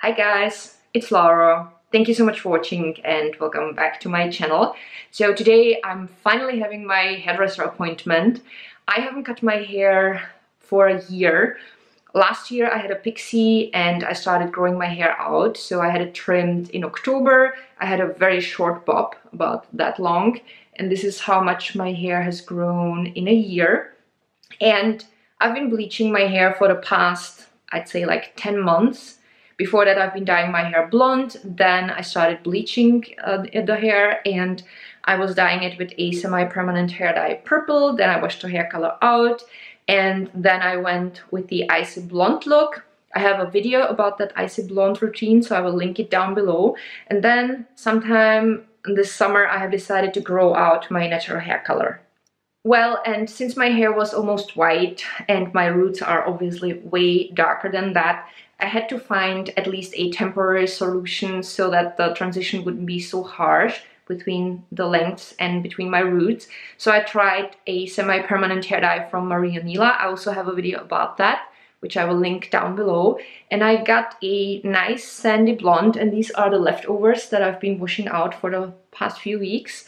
Hi guys, it's Lara. Thank you so much for watching and welcome back to my channel. So today I'm finally having my hairdresser appointment. I haven't cut my hair for a year. Last year I had a pixie and I started growing my hair out. So I had it trimmed in October. I had a very short bob, about that long. And this is how much my hair has grown in a year. And I've been bleaching my hair for the past, I'd say like 10 months. Before that, I've been dyeing my hair blonde. Then I started bleaching the hair and I was dyeing it with a semi-permanent hair dye purple. Then I washed the hair color out and then I went with the icy blonde look. I have a video about that icy blonde routine, so I will link it down below. And then sometime this summer, I have decided to grow out my natural hair color. Well, and since my hair was almost white and my roots are obviously way darker than that, I had to find at least a temporary solution so that the transition wouldn't be so harsh between the lengths and between my roots. So I tried a semi-permanent hair dye from Maria Nila. I also have a video about that, which I will link down below. And I got a nice sandy blonde, and these are the leftovers that I've been washing out for the past few weeks.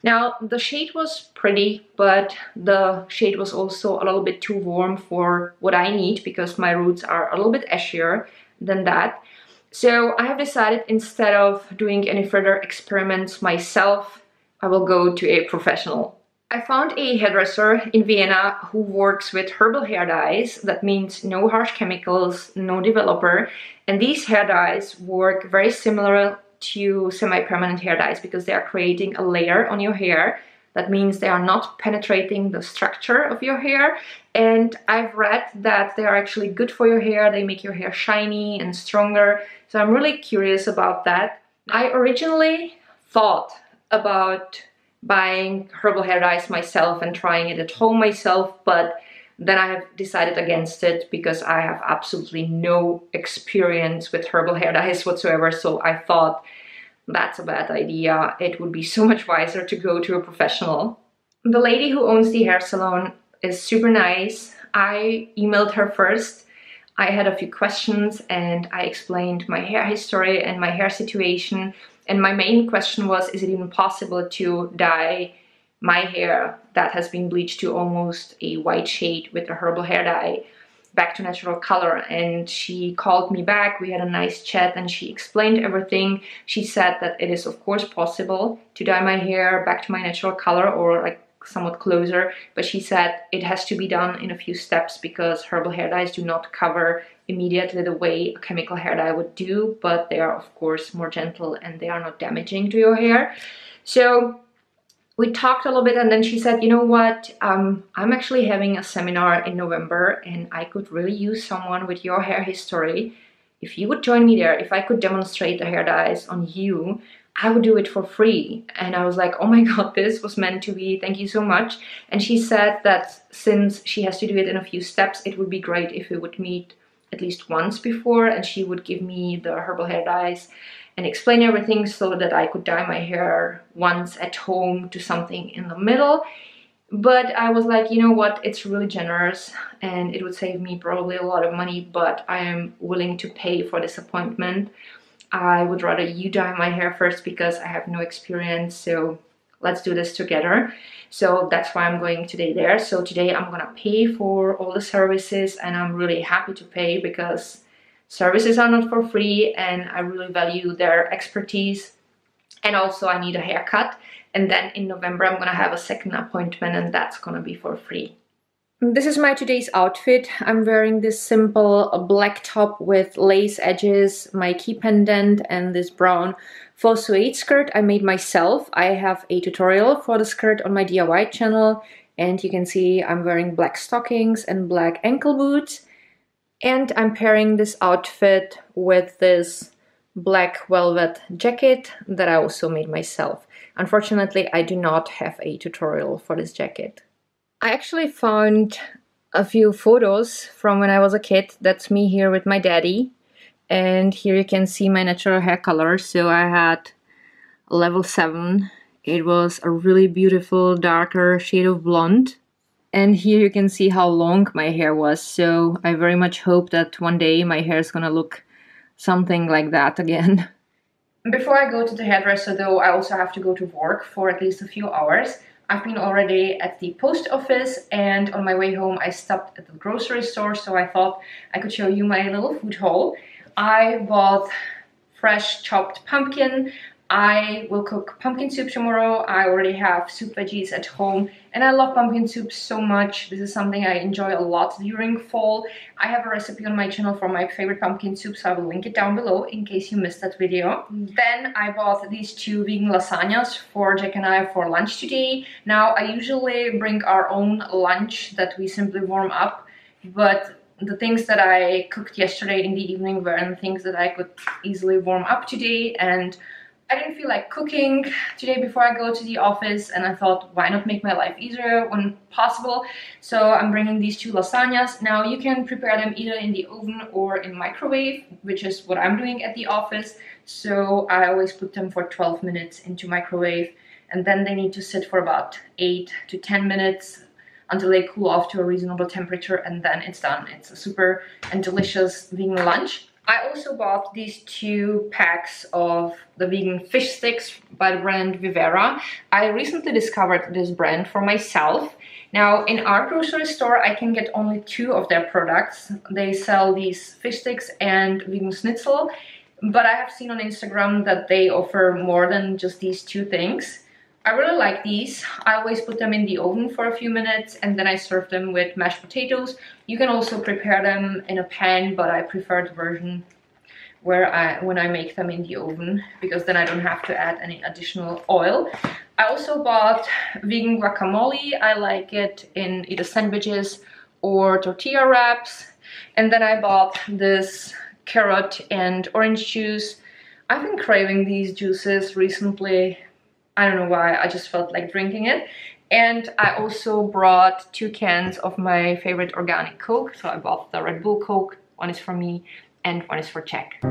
Now, the shade was pretty, but the shade was also a little bit too warm for what I need because my roots are a little bit ashier than that. So I have decided, instead of doing any further experiments myself, I will go to a professional. I found a hairdresser in Vienna who works with herbal hair dyes. That means no harsh chemicals, no developer. And these hair dyes work very similar to semi-permanent hair dyes because they are creating a layer on your hair. That means they are not penetrating the structure of your hair. And I've read that they are actually good for your hair. They make your hair shiny and stronger. So I'm really curious about that. I originally thought about buying herbal hair dyes myself and trying it at home myself, but then I have decided against it because I have absolutely no experience with herbal hair dyes whatsoever. So I thought that's a bad idea. It would be so much wiser to go to a professional. The lady who owns the hair salon is super nice. I emailed her first. I had a few questions and I explained my hair history and my hair situation. And my main question was, is it even possible to dye my hair that has been bleached to almost a white shade with a herbal hair dye back to natural color? And she called me back, we had a nice chat and she explained everything. She said that it is of course possible to dye my hair back to my natural color or like somewhat closer, but she said it has to be done in a few steps because herbal hair dyes do not cover immediately the way a chemical hair dye would do, but they are of course more gentle and they are not damaging to your hair. So we talked a little bit and then she said, you know what, I'm actually having a seminar in November and I could really use someone with your hair history. If you would join me there, if I could demonstrate the hair dyes on you, I would do it for free. And I was like, oh my god, this was meant to be, thank you so much. And she said that since she has to do it in a few steps, it would be great if we would meet at least once before and she would give me the herbal hair dyes and explain everything so that I could dye my hair once at home to something in the middle. But I was like, you know what, it's really generous and it would save me probably a lot of money, but I am willing to pay for this appointment. I would rather you dye my hair first because I have no experience, so let's do this together. So that's why I'm going today there. So today I'm gonna pay for all the services and I'm really happy to pay because services are not for free and I really value their expertise. And also I need a haircut. And then in November I'm gonna have a second appointment and that's gonna be for free. This is my today's outfit. I'm wearing this simple black top with lace edges, my key pendant and this brown Faux Suede skirt I made myself. I have a tutorial for the skirt on my DIY channel and you can see I'm wearing black stockings and black ankle boots. And I'm pairing this outfit with this black velvet jacket that I also made myself. Unfortunately, I do not have a tutorial for this jacket. I actually found a few photos from when I was a kid. That's me here with my daddy. And here you can see my natural hair color. So I had level 7. It was a really beautiful darker shade of blonde. And here you can see how long my hair was. So I very much hope that one day my hair is gonna look something like that again. Before I go to the hairdresser though, I also have to go to work for at least a few hours. I've been already at the post office, and on my way home I stopped at the grocery store, so I thought I could show you my little food haul. I bought fresh chopped pumpkin. I will cook pumpkin soup tomorrow. I already have soup veggies at home, and I love pumpkin soup so much. This is something I enjoy a lot during fall. I have a recipe on my channel for my favorite pumpkin soup, so I will link it down below in case you missed that video. Then I bought these 2 vegan lasagnas for Jack and I for lunch today. Now, I usually bring our own lunch that we simply warm up, but the things that I cooked yesterday in the evening were the things that I could easily warm up today, and I didn't feel like cooking today before I go to the office, and I thought, why not make my life easier when possible? So I'm bringing these 2 lasagnas. Now you can prepare them either in the oven or in microwave, which is what I'm doing at the office. So I always put them for 12 minutes into microwave, and then they need to sit for about 8 to 10 minutes until they cool off to a reasonable temperature, and then it's done. It's a super and delicious vegan lunch. I also bought these 2 packs of the vegan fish sticks by the brand Vivera. I recently discovered this brand for myself. Now, in our grocery store, I can get only 2 of their products. They sell these fish sticks and vegan schnitzel, but I have seen on Instagram that they offer more than just these 2 things. I really like these. I always put them in the oven for a few minutes, and then I serve them with mashed potatoes. You can also prepare them in a pan, but I prefer the version when I make them in the oven, because then I don't have to add any additional oil. I also bought vegan guacamole. I like it in either sandwiches or tortilla wraps. And then I bought this carrot and orange juice. I've been craving these juices recently. I don't know why, I just felt like drinking it. And I also brought 2 cans of my favorite organic Coke. So I bought the Red Bull Coke. One is for me and one is for Jack.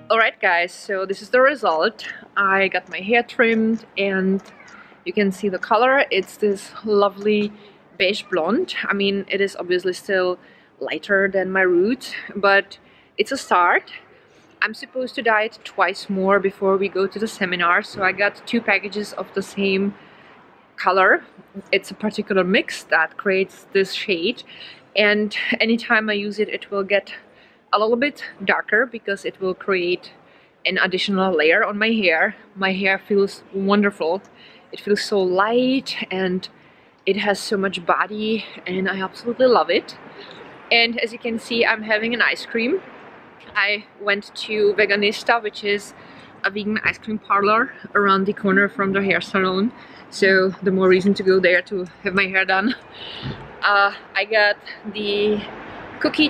Alright guys, so this is the result. I got my hair trimmed and you can see the color. It's this lovely beige blonde. I mean, it is obviously still lighter than my roots, but it's a start. I'm supposed to dye it twice more before we go to the seminar, so I got 2 packages of the same color. It's a particular mix that creates this shade, and anytime I use it, it will get a little bit darker because it will create an additional layer on my hair. My hair feels wonderful. It feels so light and it has so much body, and I absolutely love it. And as you can see, I'm having an ice cream. I went to Veganista, which is a vegan ice cream parlor around the corner from the hair salon, so the more reason to go there to have my hair done. I got the cookie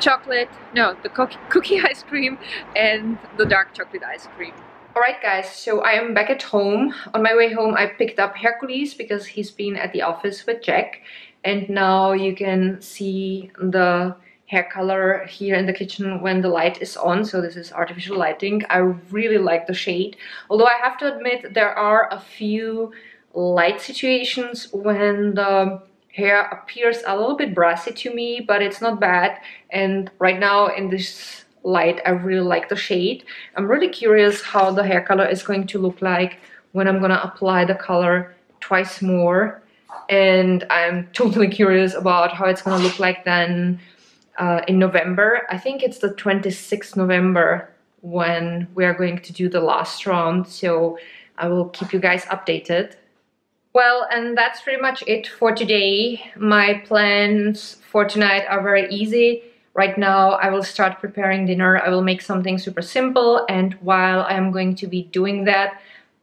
ice cream and the dark chocolate ice cream. Alright guys, so I am back at home. On my way home I picked up Hercules because he's been at the office with Jack, and now you can see the hair color here in the kitchen when the light is on. So this is artificial lighting. I really like the shade, although I have to admit there are a few light situations when the hair appears a little bit brassy to me, but it's not bad. And right now in this light I really like the shade. I'm really curious how the hair color is going to look like when I'm gonna apply the color twice more, and I'm totally curious about how it's gonna look like then in November. I think it's the 26th November when we are going to do the last round, so I will keep you guys updated. Well, and that's pretty much it for today. My plans for tonight are very easy. Right now I will start preparing dinner. I will make something super simple, and while I am going to be doing that,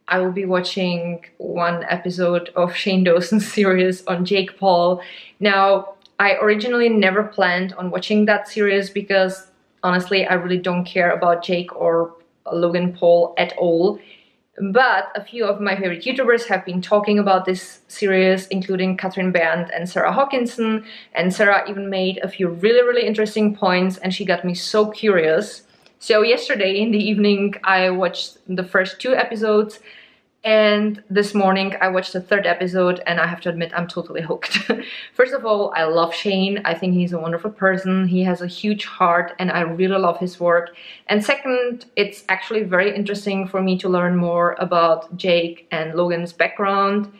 I will be watching one episode of Shane Dawson's series on Jake Paul. Now, I originally never planned on watching that series because honestly I really don't care about Jake or Logan Paul at all. But a few of my favorite YouTubers have been talking about this series, including Catherine Band and Sarah Hawkinson, and Sarah even made a few really interesting points, and she got me so curious. So yesterday in the evening I watched the first 2 episodes, and this morning I watched the 3rd episode, and I have to admit I'm totally hooked. First of all, I love Shane. I think he's a wonderful person. He has a huge heart and I really love his work. And second, it's actually very interesting for me to learn more about Jake and Logan's background.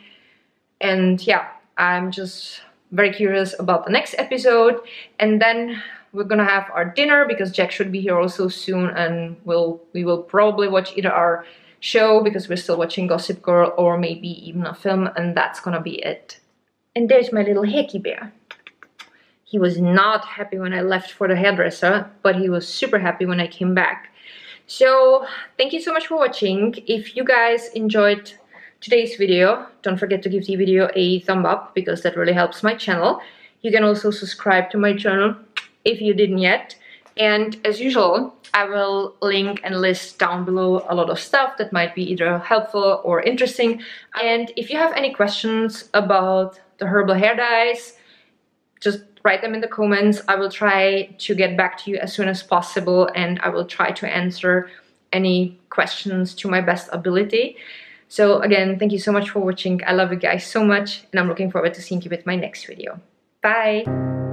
And yeah, I'm just very curious about the next episode. And then we're gonna have our dinner because Jack should be here also soon, and we will probably watch either our show, because we're still watching Gossip Girl, or maybe even a film, and that's gonna be it. And there's my little Hickey bear. He was not happy when I left for the hairdresser, but he was super happy when I came back. So thank you so much for watching. If you guys enjoyed today's video, don't forget to give the video a thumb up because that really helps my channel. You can also subscribe to my channel if you didn't yet. And as usual, I will link and list down below a lot of stuff that might be either helpful or interesting. And if you have any questions about the herbal hair dyes, just write them in the comments. I will try to get back to you as soon as possible, and I will try to answer any questions to my best ability. So again, thank you so much for watching. I love you guys so much, and I'm looking forward to seeing you with my next video. Bye!